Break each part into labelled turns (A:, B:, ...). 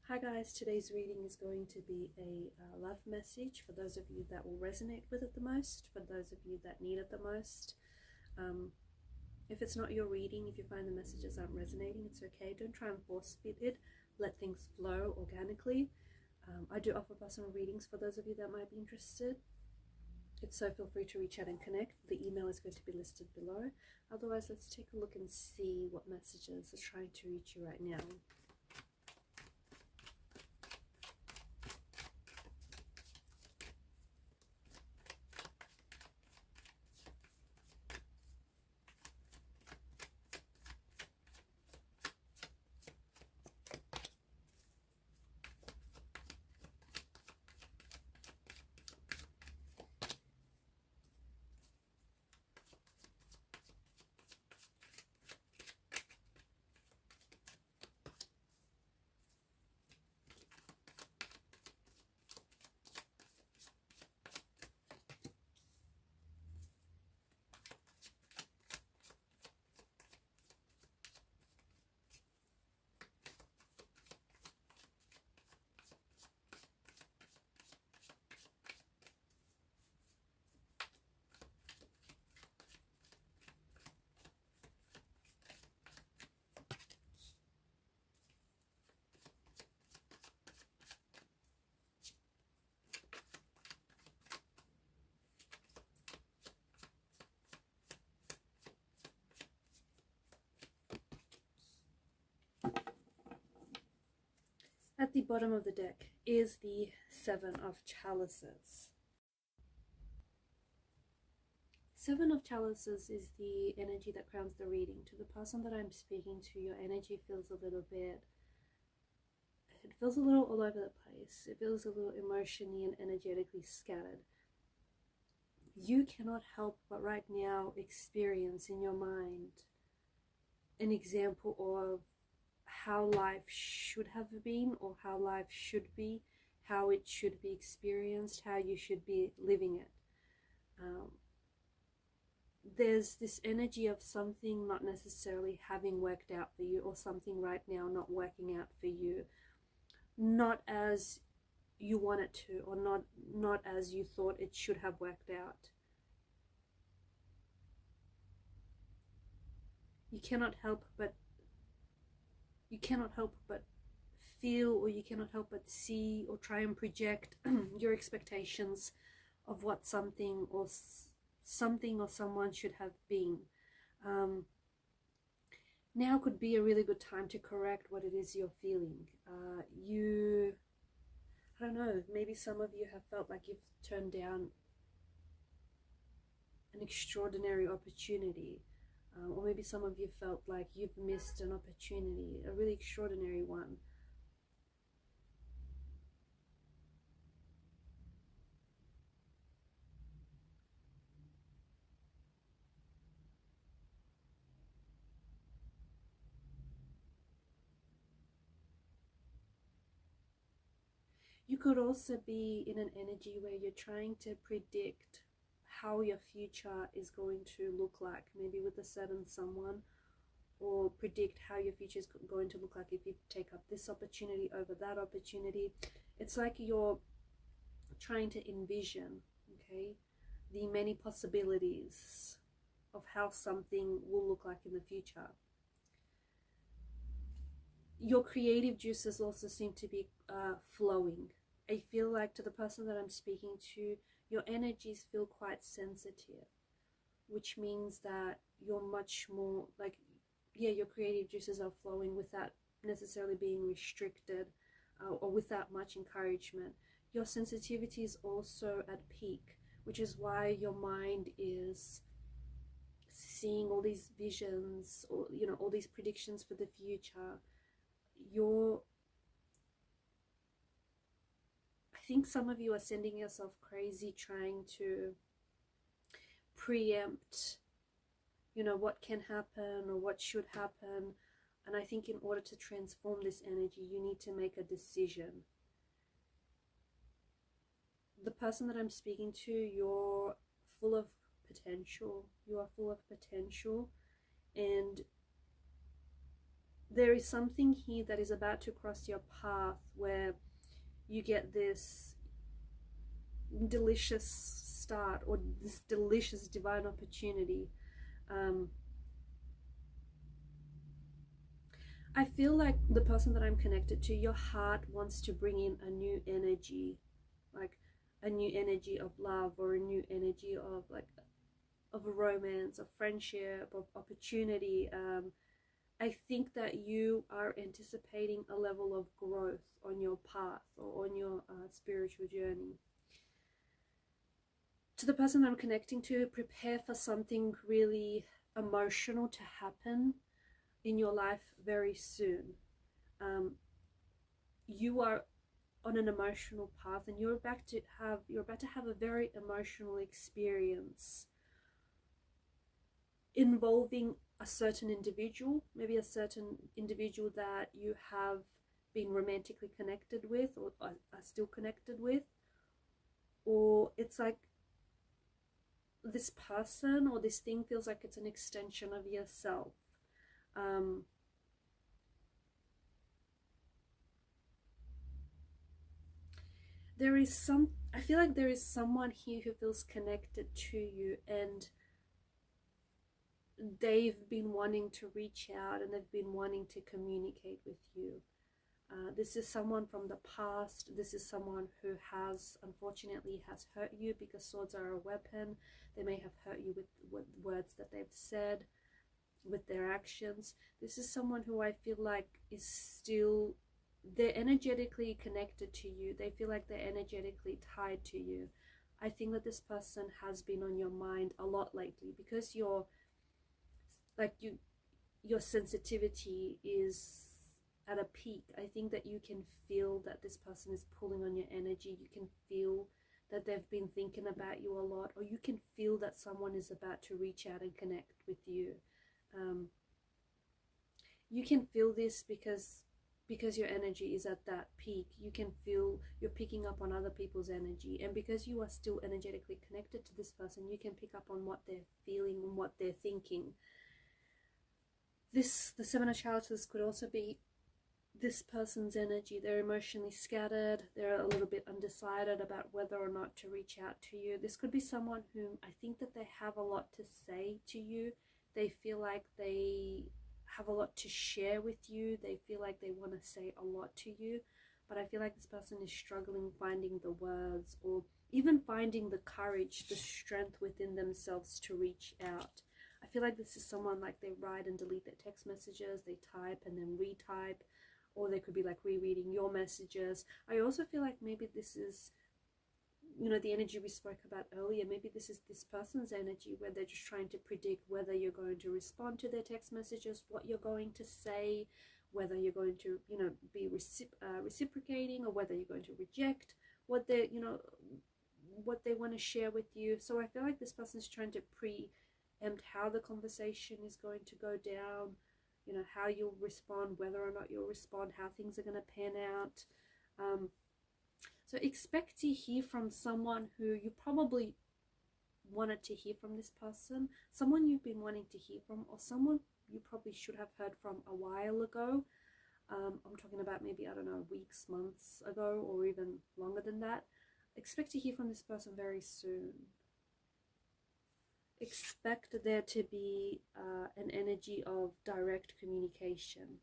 A: Hi guys, today's reading is going to be a love message for those of you that will resonate with it the most, for those of you that need it the most. If it's not your reading, if you find the messages aren't resonating, it's okay. Don't try and force fit it. Let things flow organically. I do offer personal readings for those of you that might be interested. If so, feel free to reach out and connect. The email is going to be listed below. Otherwise, let's take a look and see what messages are trying to reach you right now. At the bottom of the deck is the Seven of Chalices. Seven of Chalices is the energy that crowns the reading. To the person that I'm speaking to, your energy feels a little bit, it feels a little all over the place. It feels a little emotionally and energetically scattered. You cannot help but right now experience in your mind an example of how life should have been, or how life should be, how it should be experienced, how you should be living it. There's this energy of something not necessarily having worked out for you, or something right now not working out for you, not as you want it to, or not as you thought it should have worked out. You cannot help but feel, or you cannot help but see or try and project your expectations of what something or someone should have been. Now could be a really good time to correct what it is you're feeling. I don't know, maybe some of you have felt like you've turned down an extraordinary opportunity. Or maybe some of you felt like you've missed an opportunity, a really extraordinary one. You could also be in an energy where you're trying to predict how your future is going to look like, maybe with a certain someone, or predict how your future is going to look like if you take up this opportunity over that opportunity. It's like you're trying to envision, okay, the many possibilities of how something will look like in the future. Your creative juices also seem to be flowing. I feel like, to the person that I'm speaking to, your energies feel quite sensitive, which means that you're much more like, yeah, your creative juices are flowing without necessarily being restricted, or without much encouragement. Your sensitivity is also at peak, which is why your mind is seeing all these visions, or all these predictions for the future. I think some of you are sending yourself crazy trying to preempt, what can happen or what should happen. And I think in order to transform this energy, you need to make a decision. The person that I'm speaking to, you're full of potential. You are full of potential, and there is something here that is about to cross your path where you get this delicious start or this delicious divine opportunity. I feel like the person that I'm connected to, your heart wants to bring in a new energy, like a new energy of love, or a new energy of like of a romance, of friendship, of opportunity. I think that you are anticipating a level of growth on your path or on your spiritual journey. To the person I'm connecting to, prepare for something really emotional to happen in your life very soon. You are on an emotional path, and you're about to have a very emotional experience involving a certain individual, maybe a certain individual that you have been romantically connected with, or are still connected with, or it's like this person or this thing feels like it's an extension of yourself. I feel like there is someone here who feels connected to you, and they've been wanting to reach out and they've been wanting to communicate with you. This is someone from the past. This is someone who unfortunately has hurt you, because swords are a weapon. They may have hurt you with words that they've said, with their actions. This is someone who I feel like is still, they're energetically connected to you. They feel like they're energetically tied to you. I think that this person has been on your mind a lot lately, because your sensitivity is at a peak. I think that you can feel that this person is pulling on your energy. You can feel that they've been thinking about you a lot, or you can feel that someone is about to reach out and connect with you. You can feel this because your energy is at that peak. You can feel you're picking up on other people's energy, and because you are still energetically connected to this person, you can pick up on what they're feeling and what they're thinking. The Seven of Chalices could also be this person's energy. They're emotionally scattered. They're a little bit undecided about whether or not to reach out to you. This could be someone whom I think that they have a lot to say to you. They feel like they have a lot to share with you. They feel like they want to say a lot to you, but I feel like this person is struggling finding the words, or even finding the courage, the strength within themselves to reach out. I feel like this is someone, like, they write and delete their text messages, they type and then retype, or they could be like rereading your messages. I also feel like maybe this is, the energy we spoke about earlier. Maybe this is this person's energy, where they're just trying to predict whether you're going to respond to their text messages, what you're going to say, whether you're going to, be reciprocating, or whether you're going to reject what they, what they want to share with you. So I feel like this person's trying to preempt how the conversation is going to go down, how you'll respond, whether or not you'll respond, how things are going to pan out. So expect to hear from someone who you probably wanted to hear from this person, someone you've been wanting to hear from, or someone you probably should have heard from a while ago. I'm talking about maybe, I don't know, weeks, months ago, or even longer than that. Expect to hear from this person very soon. Expect there to be an energy of direct communication.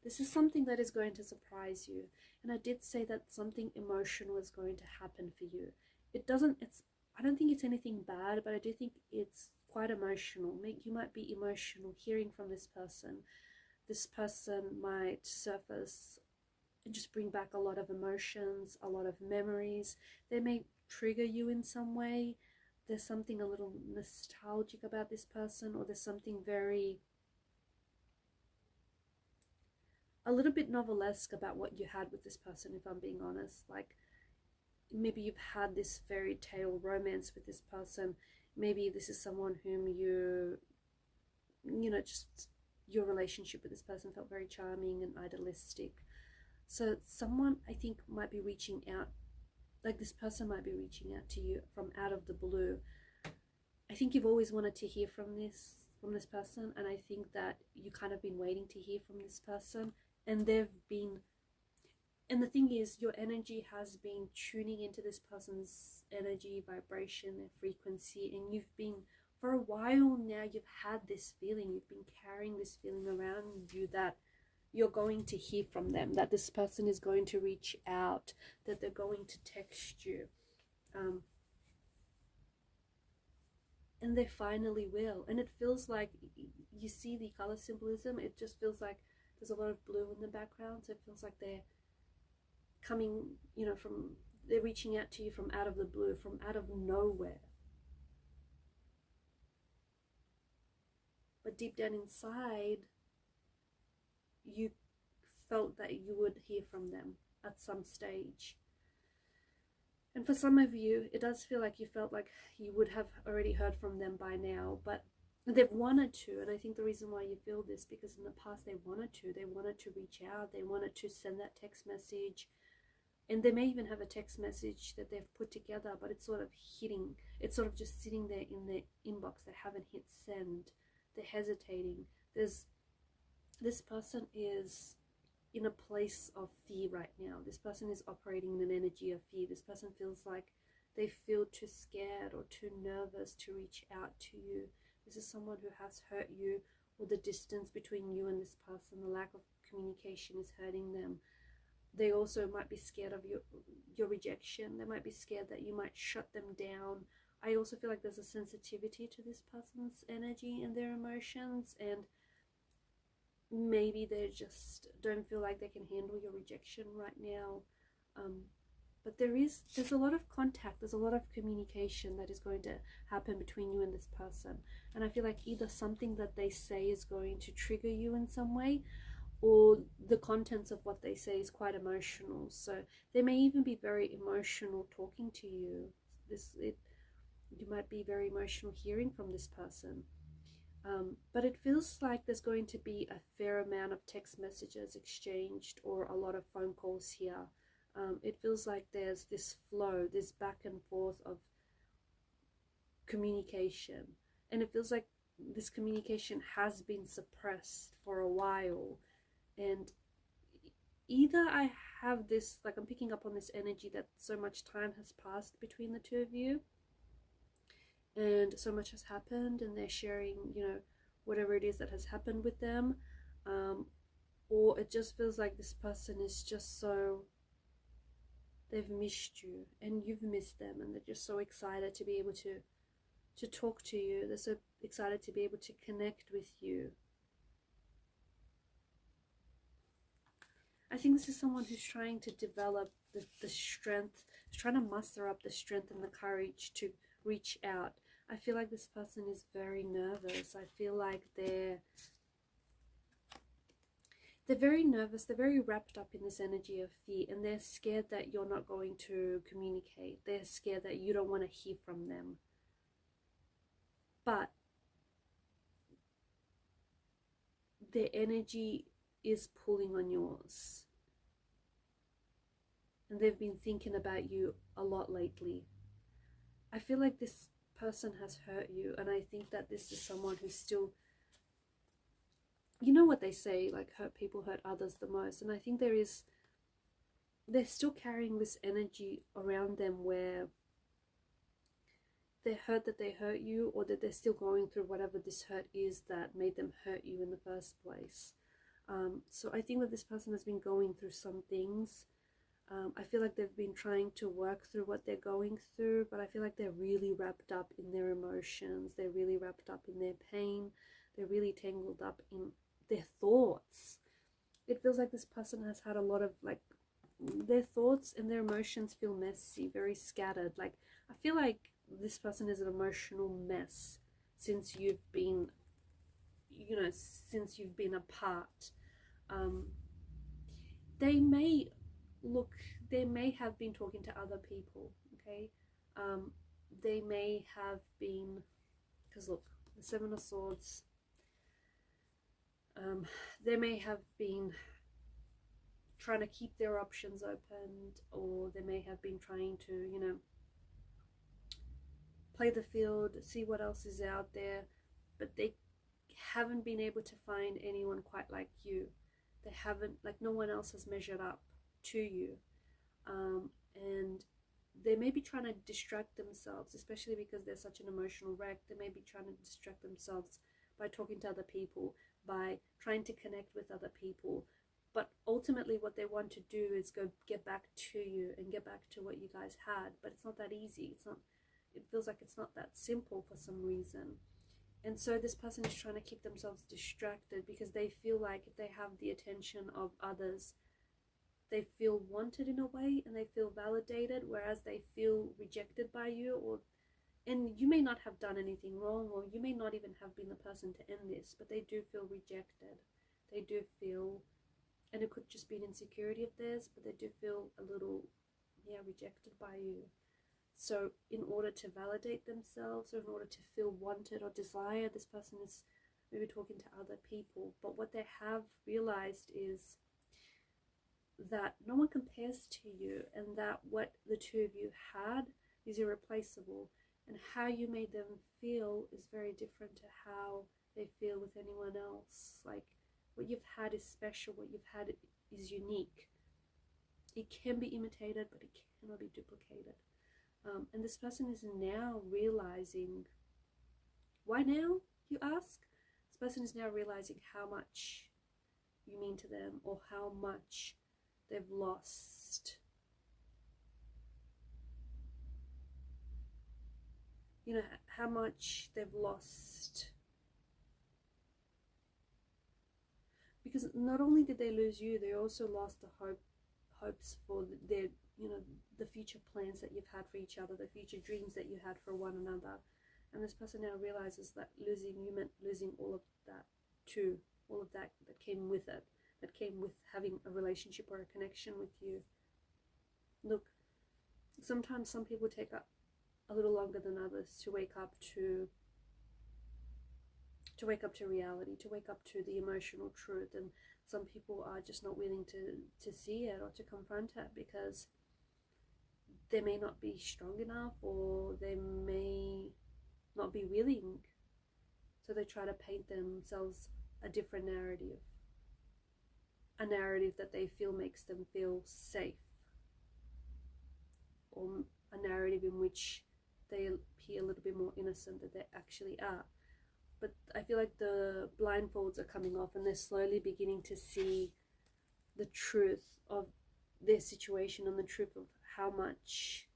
A: This is something that is going to surprise you. And I did say that something emotional is going to happen for you. I don't think it's anything bad, but I do think it's quite emotional. You might be emotional hearing from this person. This person might surface and just bring back a lot of emotions, a lot of memories. They may trigger you in some way. There's something a little nostalgic about this person, or there's something a little bit novelesque about what you had with this person, if I'm being honest. Like, maybe you've had this fairy tale romance with this person. Maybe this is someone whom just your relationship with this person felt very charming and idealistic. So someone, I think, might be reaching out, like this person might be reaching out to you from out of the blue. I think you've always wanted to hear from this from this person, and I think that you kind of been waiting to hear from this person, and they've been, and the thing is, your energy has been tuning into this person's energy, vibration, their frequency, and you've been, for a while now, you've had this feeling, you've been carrying this feeling around you that you're going to hear from them, that this person is going to reach out, that they're going to text you. And they finally will. And it feels like, you see the color symbolism, it just feels like there's a lot of blue in the background. So it feels like they're coming, you know, from, they're reaching out to you from out of the blue, from out of nowhere. But deep down inside, you felt that you would hear from them at some stage. And for some of you, it does feel like you felt like you would have already heard from them by now, but they've wanted to. And I think the reason why you feel this, because in the past they wanted to reach out, they wanted to send that text message, and they may even have a text message that they've put together, but it's sort of hitting, it's sort of just sitting there in their inbox. They haven't hit send, they're hesitating. This person is in a place of fear right now. This person is operating in an energy of fear. This person feels like they feel too scared or too nervous to reach out to you. This is someone who has hurt you, or the distance between you and this person, the lack of communication is hurting them. They also might be scared of your rejection. They might be scared that you might shut them down. I also feel like there's a sensitivity to this person's energy and their emotions, and maybe they just don't feel like they can handle your rejection right now. But there's a lot of contact, there's a lot of communication that is going to happen between you and this person. And I feel like either something that they say is going to trigger you in some way, or the contents of what they say is quite emotional. So they may even be very emotional talking to you. You might be very emotional hearing from this person. But it feels like there's going to be a fair amount of text messages exchanged, or a lot of phone calls here. It feels like there's this flow, this back and forth of communication. And it feels like this communication has been suppressed for a while. And either I have this, like I'm picking up on this energy that so much time has passed between the two of you, and so much has happened, and they're sharing, you know, whatever it is that has happened with them, or it just feels like this person is just so, they've missed you and you've missed them, and they're just so excited to be able to talk to you. They're so excited to be able to connect with you. I think this is someone who's trying to develop the strength, trying to muster up the strength and the courage to reach out. I feel like this person is very nervous. I feel like they're very nervous. They're very wrapped up in this energy of fear, and they're scared that you're not going to communicate. They're scared that you don't want to hear from them. But their energy is pulling on yours, and they've been thinking about you a lot lately. I feel like this person has hurt you, and I think that this is someone who's still, you know what they say, like hurt people hurt others the most. And I think they're still carrying this energy around them where they're hurt that they hurt you, or that they're still going through whatever this hurt is that made them hurt you in the first place. So I think that this person has been going through some things. I feel like they've been trying to work through what they're going through, but I feel like they're really wrapped up in their emotions. They're really wrapped up in their pain. They're really tangled up in their thoughts. It feels like this person has had a lot of, like, their thoughts and their emotions feel messy, very scattered. Like, I feel like this person is an emotional mess since you've been, you know, since you've been apart. They may have been talking to other people, okay? They may have been, because look, the Seven of Swords, they may have been trying to keep their options open, or they may have been trying to, you know, play the field, see what else is out there, but they haven't been able to find anyone quite like you. They haven't, like, no one else has measured up to you. And they may be trying to distract themselves, especially because they're such an emotional wreck. They may be trying to distract themselves by talking to other people, by trying to connect with other people. But ultimately what they want to do is go get back to you and get back to what you guys had. But it's not that easy. It feels like it's not that simple for some reason. And so this person is trying to keep themselves distracted because they feel like if they have the attention of others, they feel wanted in a way and they feel validated, whereas they feel rejected by you. And you may not have done anything wrong, or you may not even have been the person to end this, but they do feel rejected. They do feel, and it could just be an insecurity of theirs, but they do feel a little, rejected by you. So in order to validate themselves, or in order to feel wanted or desired, this person is maybe talking to other people. But what they have realized is that no one compares to you, and that what the two of you had is irreplaceable, and how you made them feel is very different to how they feel with anyone else. Like, what you've had is special, what you've had is unique. It can be imitated, but it cannot be duplicated. And this person is now realizing, why now, you ask? This person is now realizing how much you mean to them, or how much they've lost. You know, how much they've lost. Because not only did they lose you, they also lost the hopes for their, the future plans that you've had for each other, the future dreams that you had for one another. And this person now realizes that losing you meant losing all of that too, all of that came with it, that came with having a relationship or a connection with you. Look, sometimes some people take a little longer than others to wake up to reality, to wake up to the emotional truth, and some people are just not willing to see it or to confront it because they may not be strong enough, or they may not be willing. So they try to paint themselves a different narrative, a narrative that they feel makes them feel safe, or a narrative in which they appear a little bit more innocent than they actually are. But I feel like the blindfolds are coming off, and they're slowly beginning to see the truth of their situation and the truth of how much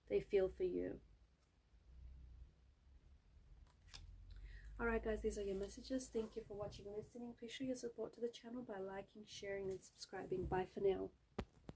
A: they feel for you. Alright guys, these are your messages. Thank you for watching and listening. Please show your support to the channel by liking, sharing and subscribing. Bye for now.